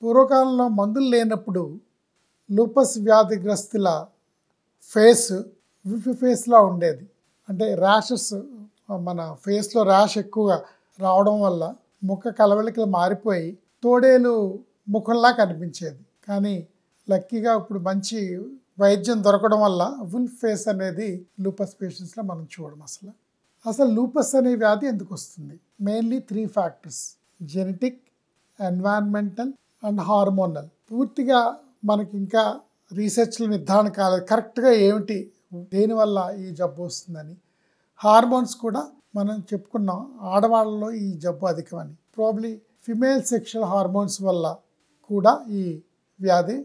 పూర్వకాలంలో మందులు లేనప్పుడు లూపస్ వ్యాధిగ్రస్తుల ఫేస్ విఫి ఫేస్లా ఉండేది. అంటే ర్యాషెస్, మన ఫేస్లో ర్యాష్ ఎక్కువగా రావడం వల్ల ముఖ కలవలికలు మారిపోయి తోడేలు ముఖంలా కనిపించేది. కానీ లక్కీగా ఇప్పుడు మంచి వైద్యం దొరకడం వల్ల వుల్ఫ్ ఫేస్ అనేది లూపస్ పేషెంట్స్లో మనం చూడడం. అసలు లూపస్ అనే వ్యాధి ఎందుకు వస్తుంది? Mainly 3 factors: genetic, environmental and hormonal. పూర్తిగా మనకి ఇంకా రీసెర్చ్లో నిర్ధారణ కాలేదు కరెక్ట్గా ఏమిటి, దేనివల్ల ఈ జబ్బు వస్తుందని. హార్మోన్స్ కూడా మనం చెప్పుకున్నాం, ఆడవాళ్ళలో ఈ జబ్బు అధికమని. ప్రాబ్లీ ఫిమేల్ సెక్షువల్ హార్మోన్స్ వల్ల కూడా ఈ వ్యాధి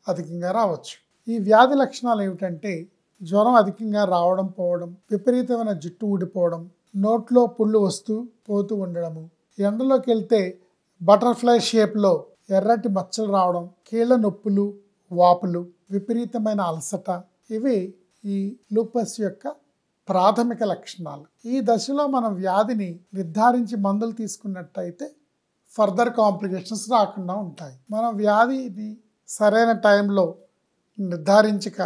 అధికంగా రావచ్చు. ఈ వ్యాధి లక్షణాలు ఏమిటంటే జ్వరం అధికంగా రావడం, పోవడం, విపరీతమైన జుట్టు ఊడిపోవడం, నోట్లో పుళ్ళు వస్తూ పోతూ ఉండడము, ఎండలోకి వెళ్తే బటర్ఫ్లై షేప్లో ఎర్రటి మచ్చలు రావడం, కీళ్ళ నొప్పులు, వాపులు, విపరీతమైన అలసట. ఇవి ఈ లూపస్ యొక్క ప్రాథమిక లక్షణాలు. ఈ దశలో మనం వ్యాధిని నిర్ధారించి మందులు తీసుకున్నట్టయితే ఫర్దర్ కాంప్లికేషన్స్ రాకుండా ఉంటాయి. మనం వ్యాధిని సరైన టైంలో నిర్ధారించక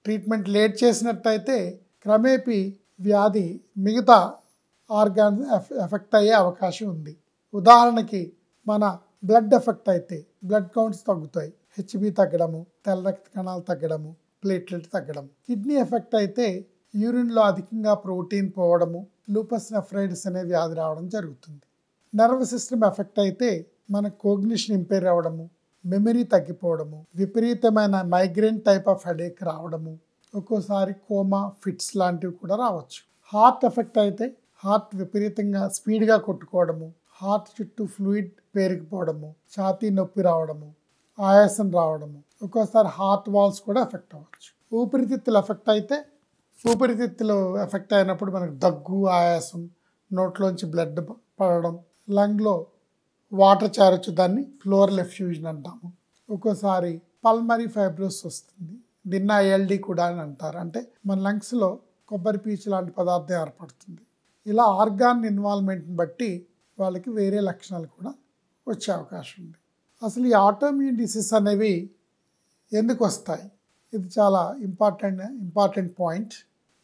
ట్రీట్మెంట్ లేట్ చేసినట్టయితే క్రమేపీ వ్యాధి మిగతా ఆర్గాన్స్ ఎఫెక్ట్ అయ్యే అవకాశం ఉంది. ఉదాహరణకి మన బ్లడ్ ఎఫెక్ట్ అయితే బ్లడ్ కౌంట్స్ తగ్గుతాయి, హెచ్బి తగ్గడము, తెల్ల రక్త కణాలు తగ్గడము, ప్లేట్లెట్ తగ్గడం. కిడ్నీ ఎఫెక్ట్ అయితే యూరిన్లో అధికంగా ప్రోటీన్ పోవడము, లూపస్ నెఫ్రైటిస్ అనే వ్యాధి రావడం జరుగుతుంది. నర్వ్ సిస్టమ్ ఎఫెక్ట్ అయితే మన కోగ్నిషన్ ఇంపేర్ అవ్వడము, మెమరీ తగ్గిపోవడము, విపరీతమైన మైగ్రేన్ టైప్ ఆఫ్ హెడేక్ రావడము, ఒక్కోసారి కోమా, ఫిట్స్ లాంటివి కూడా రావచ్చు. హార్ట్ ఎఫెక్ట్ అయితే హార్ట్ విపరీతంగా స్పీడ్గా కొట్టుకోవడము, హార్ట్ చుట్టూ ఫ్లూయిడ్ పేరుకుపోవడము, ఛాతీ నొప్పి రావడము, ఆయాసం రావడము, ఒక్కోసారి హార్ట్ వాల్స్ కూడా ఎఫెక్ట్ అవ్వచ్చు. ఊపిరితిత్తులు ఎఫెక్ట్ అయితే ఊపిరితిత్తులు ఎఫెక్ట్ అయినప్పుడు మనకు దగ్గు, ఆయాసం, నోట్లోంచి బ్లడ్ పడడం, లంగ్లో వాటర్ చేరొచ్చు, దాన్ని ప్లోరల్ ఎఫ్యూజన్ అంటాము. ఒక్కోసారి పల్మరీ ఫైబ్రోసిస్ వస్తుంది, దీన్ని ఐఎల్డి కూడా అని అంటారు. అంటే మన లంగ్స్లో కొబ్బరి పీచు లాంటి పదార్థం ఏర్పడుతుంది. ఇలా ఆర్గాన్ ఇన్వాల్వ్మెంట్ని బట్టి వాళ్ళకి వేరే లక్షణాలు కూడా వచ్చే అవకాశం ఉంది. అసలు ఈ ఆటోఇమ్యూన్ డిసీజ్ అనేవి ఎందుకు వస్తాయి? ఇది చాలా ఇంపార్టెంట్ పాయింట్.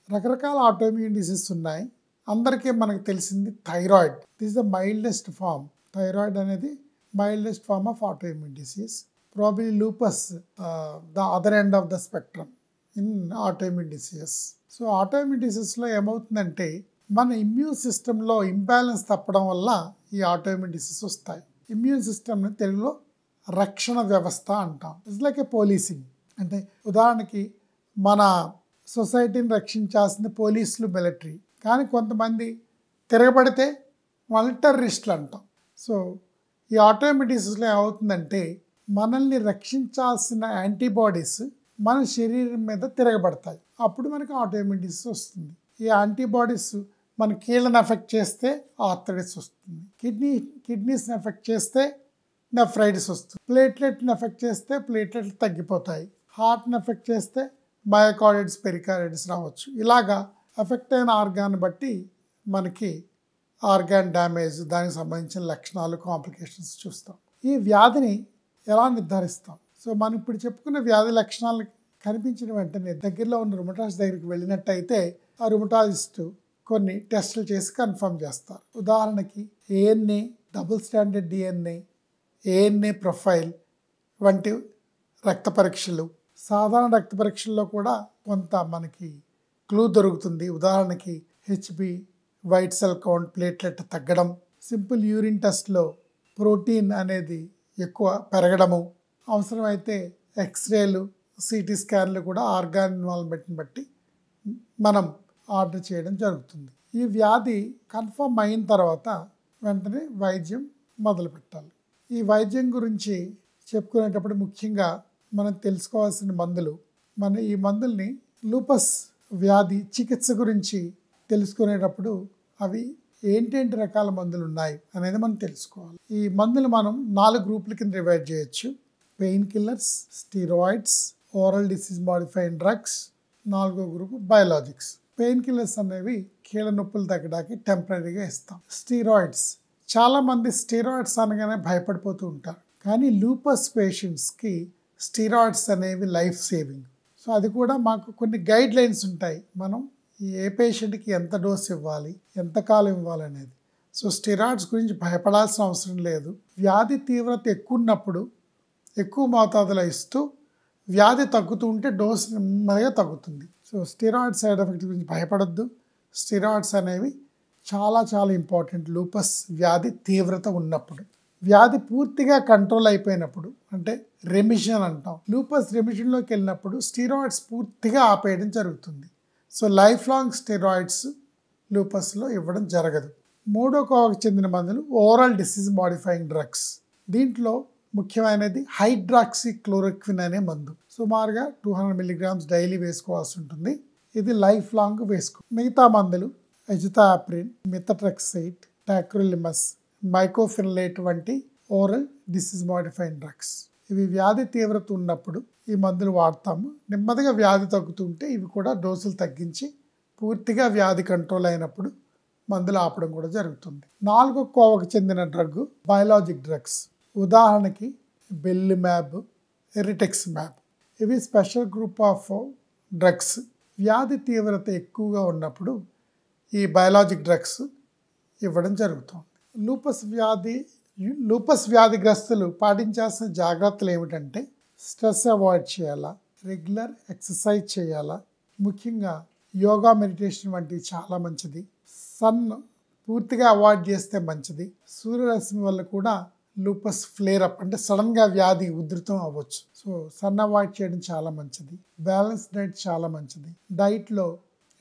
రకరకాల ఆటోఇమ్యూన్ డిసీజ్ ఉన్నాయి. అందరికీ మనకు తెలిసింది thyroid. This is the mildest form. Thyroid అనేది mildest form of autoimmune disease. Probably lupus the other end of the spectrum in autoimmune diseases. So autoimmune డిసీజ్లో ఏమవుతుందంటే మన ఇమ్యూన్ సిస్టంలో ఇంబ్యాలెన్స్ తప్పడం వల్ల ఈ ఆటోఇమ్యూన్ డిసీజ్ వస్తాయి. ఇమ్యూన్ సిస్టమ్ని తెలుగులో రక్షణ వ్యవస్థ అంటాం. It's like A policing. అంటే ఉదాహరణకి మన సొసైటీని రక్షించాల్సింది పోలీసులు, మిలిటరీ. కానీ కొంతమంది తిరగబడితే వాళ్ళని టెర్రరిస్టులు అంటాం. సో ఈ ఆటోఇమ్యూన్ డిసీజ్లో ఏమవుతుందంటే మనల్ని రక్షించాల్సిన యాంటీబాడీస్ మన శరీరం మీద తిరగబడతాయి. అప్పుడు మనకి ఆటోఇమ్యూన్ డిసీజ్ వస్తుంది. ఈ యాంటీబాడీస్ మన కీళ్ళని ఎఫెక్ట్ చేస్తే ఆర్థరైటిస్ వస్తుంది, కిడ్నీస్ని ఎఫెక్ట్ చేస్తే నెఫ్రైటిస్ వస్తుంది, ప్లేట్లెట్ని ఎఫెక్ట్ చేస్తే ప్లేట్లెట్లు తగ్గిపోతాయి, హార్ట్ని ఎఫెక్ట్ చేస్తే మయోకార్డైటిస్, పెరికార్డైటిస్ రావచ్చు. ఇలాగా ఎఫెక్ట్ అయిన ఆర్గాన్ బట్టి మనకి ఆర్గాన్ డ్యామేజ్, దానికి సంబంధించిన లక్షణాలు, కాంప్లికేషన్స్ చూస్తాం. ఈ వ్యాధిని ఎలా నిర్ధారిస్తాం? సో మనం ఇప్పుడు చెప్పుకున్న వ్యాధి లక్షణాలు కనిపించిన వెంటనే దగ్గరలో ఉన్న రుమటాలజిస్ట్ దగ్గరికి వెళ్ళినట్టయితే ఆ రుమటాలజిస్ట్ కొన్ని టెస్టులు చేసి కన్ఫర్మ్ చేస్తారు. ఉదాహరణకి ANA, double standard DNA, ANA profile వంటి రక్త పరీక్షలు. సాధారణ రక్త పరీక్షల్లో కూడా కొంత మనకి క్లూ దొరుకుతుంది. ఉదాహరణకి HB, white cell count, platelet తగ్గడం, సింపుల్ యూరిన్ టెస్ట్లో ప్రోటీన్ అనేది ఎక్కువ పెరగడము, అవసరమైతే ఎక్స్రేలు, సిటీ స్కాన్లు కూడా ఆర్గాన్ ఇన్వాల్వ్మెంట్ని బట్టి మనం ఆర్డర్ చేయడం జరుగుతుంది. ఈ వ్యాధి కన్ఫర్మ్ అయిన తర్వాత వెంటనే వైద్యం మొదలు పెట్టాలి. ఈ వైద్యం గురించి చెప్పుకునేటప్పుడు ముఖ్యంగా మనం తెలుసుకోవాల్సిన మందులు, ఈ మందుల్ని లూపస్ వ్యాధి చికిత్స గురించి తెలుసుకునేటప్పుడు అవి ఏంటేంటి రకాల మందులు ఉన్నాయి అనేది మనం తెలుసుకోవాలి. ఈ మందులు మనం 4 గ్రూపుల కింద డివైడ్ చేయొచ్చు. Pain killers, steroids, oral disease modifying drugs, 4వ గ్రూపు బయోలాజిక్స్. పెయిన్ కిల్లర్స్ అనేవి కీళ్ళ నొప్పులు తగ్గడానికి టెంపరీగా ఇస్తాం. స్టీరాయిడ్స్, చాలామంది స్టీరాయిడ్స్ అనగానే భయపడిపోతూ ఉంటారు. కానీ లూపస్ పేషెంట్స్కి స్టీరాయిడ్స్ అనేవి లైఫ్ సేవింగ్. సో అది కూడా మాకు కొన్ని గైడ్ లైన్స్ ఉంటాయి, మనం ఏ పేషెంట్కి ఎంత డోస్ ఇవ్వాలి, ఎంతకాలం ఇవ్వాలి అనేది. సో స్టీరాయిడ్స్ గురించి భయపడాల్సిన అవసరం లేదు. వ్యాధి తీవ్రత ఎక్కువ ఉన్నప్పుడు ఎక్కువ మోతాదులో ఇస్తూ వ్యాధి తగ్గుతూ ఉంటే డోస్ నెమ్మదిగా తగ్గుతుంది. సో స్టీరాయిడ్ సైడ్ ఎఫెక్ట్ గురించి భయపడొద్దు. స్టీరాయిడ్స్ అనేవి చాలా చాలా ఇంపార్టెంట్ లూపస్ వ్యాధి తీవ్రత ఉన్నప్పుడు. వ్యాధి పూర్తిగా కంట్రోల్ అయిపోయినప్పుడు, అంటే రెమిషన్ అంటాం, లూపస్ రెమిషన్లోకి వెళ్ళినప్పుడు స్టీరాయిడ్స్ పూర్తిగా ఆపేయడం జరుగుతుంది. సో లైఫ్ లాంగ్ స్టెరాయిడ్స్ లూపస్లో ఇవ్వడం జరగదు. మూడో కోవకు చెందిన మందులు ఓరల్ డిసీజ్ మాడిఫైయింగ్ డ్రగ్స్. దీంట్లో ముఖ్యమైనది హైడ్రాక్సిక్లోరోక్విన్ అనే మందు. సుమారుగా 200 mg డైలీ వేసుకోవాల్సి ఉంటుంది. ఇది లైఫ్ లాంగ్ మిగతా మందులు ఎజిథాప్రిన్, మిథట్రెక్సైట్, టాక్రోలిమస్, మైకోఫినలేట్ వంటి ఓరల్ డిసీజ్ మాడిఫైయింగ్ డ్రగ్స్. ఇవి వ్యాధి తీవ్రత ఉన్నప్పుడు ఈ మందులు వాడతాము. నెమ్మదిగా వ్యాధి తగ్గుతుంటే ఇవి కూడా డోసులు తగ్గించి పూర్తిగా వ్యాధి కంట్రోల్ అయినప్పుడు మందులు ఆపడం కూడా జరుగుతుంది. నాలుగో కోవకు చెందిన డ్రగ్ బయోలాజిక్ డ్రగ్స్. ఉదాహరణకి బెల్లిమ్యాబ్, ఎరిటెక్స్మ్యాబ్. ఇవి స్పెషల్ గ్రూప్ ఆఫ్ డ్రగ్స్. వ్యాధి తీవ్రత ఎక్కువగా ఉన్నప్పుడు ఈ బయోలాజిక్ డ్రగ్స్ ఇవ్వడం జరుగుతుంది. లూపస్ వ్యాధిగ్రస్తులు పాటించాల్సిన జాగ్రత్తలు ఏమిటంటే స్ట్రెస్ అవాయిడ్ చేయాలా, రెగ్యులర్ ఎక్సర్సైజ్ చేయాలా, ముఖ్యంగా యోగా, మెడిటేషన్ వంటివి చాలా మంచిది. సన్ పూర్తిగా అవాయిడ్ చేస్తే మంచిది. సూర్యరశ్మి వల్ల కూడా లూపస్ ఫ్లేర్ అప్ అంటే సడన్గా వ్యాధి ఉధృతం అవ్వచ్చు. సో సన్ అవాయిడ్ చేయడం చాలా మంచిది. బ్యాలెన్స్ డైట్ చాలా మంచిది. డైట్లో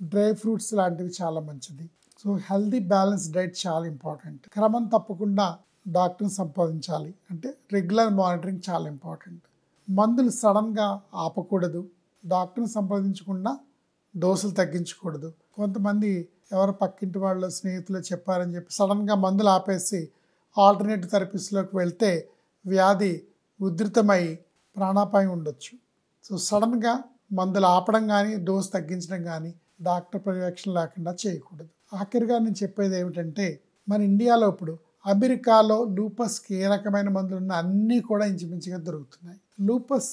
డ్రై ఫ్రూట్స్ లాంటివి చాలా మంచిది. సో హెల్దీ బ్యాలెన్స్ డైట్ చాలా ఇంపార్టెంట్. క్రమం తప్పకుండా డాక్టర్ని సంప్రదించాలి, అంటే రెగ్యులర్ మానిటరింగ్ చాలా ఇంపార్టెంట్. మందులు సడన్గా ఆపకూడదు. డాక్టర్ని సంప్రదించకుండా డోసులు తగ్గించకూడదు. కొంతమంది ఎవరు పక్కింటి వాళ్ళు, స్నేహితులు చెప్పారని చెప్పి సడన్గా మందులు ఆపేసి ఆల్టర్నేటివ్ థెరపీస్లోకి వెళ్తే వ్యాధి ఉధృతమై ప్రాణాపాయం ఉండొచ్చు. సో సడన్గా మందులు ఆపడం కానీ డోసు తగ్గించడం కానీ డాక్టర్ పర్యవేక్షణ లేకుండా చేయకూడదు. ఆఖరిగా నేను చెప్పేది ఏమిటంటే, మన ఇండియాలో ఇప్పుడు అమెరికాలో లూపస్కి ఏ రకమైన మందులు ఉన్నా అన్నీ కూడా ఇంచుమించుగా దొరుకుతున్నాయి. లూపస్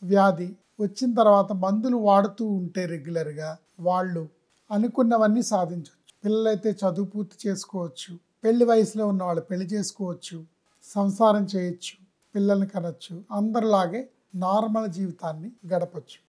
వ్యాధి వచ్చిన తర్వాత మందులు వాడుతూ ఉంటే రెగ్యులర్గా వాళ్ళు అనుకున్నవన్నీ సాధించవచ్చు. పిల్లలైతే చదువు పూర్తి చేసుకోవచ్చు, పెళ్లి వయసులో ఉన్న వాళ్ళు పెళ్లి చేసుకోవచ్చు, సంసారం చేయొచ్చు, పిల్లల్ని కనొచ్చు, అందరిలాగే నార్మల్ జీవితాన్ని గడపచ్చు.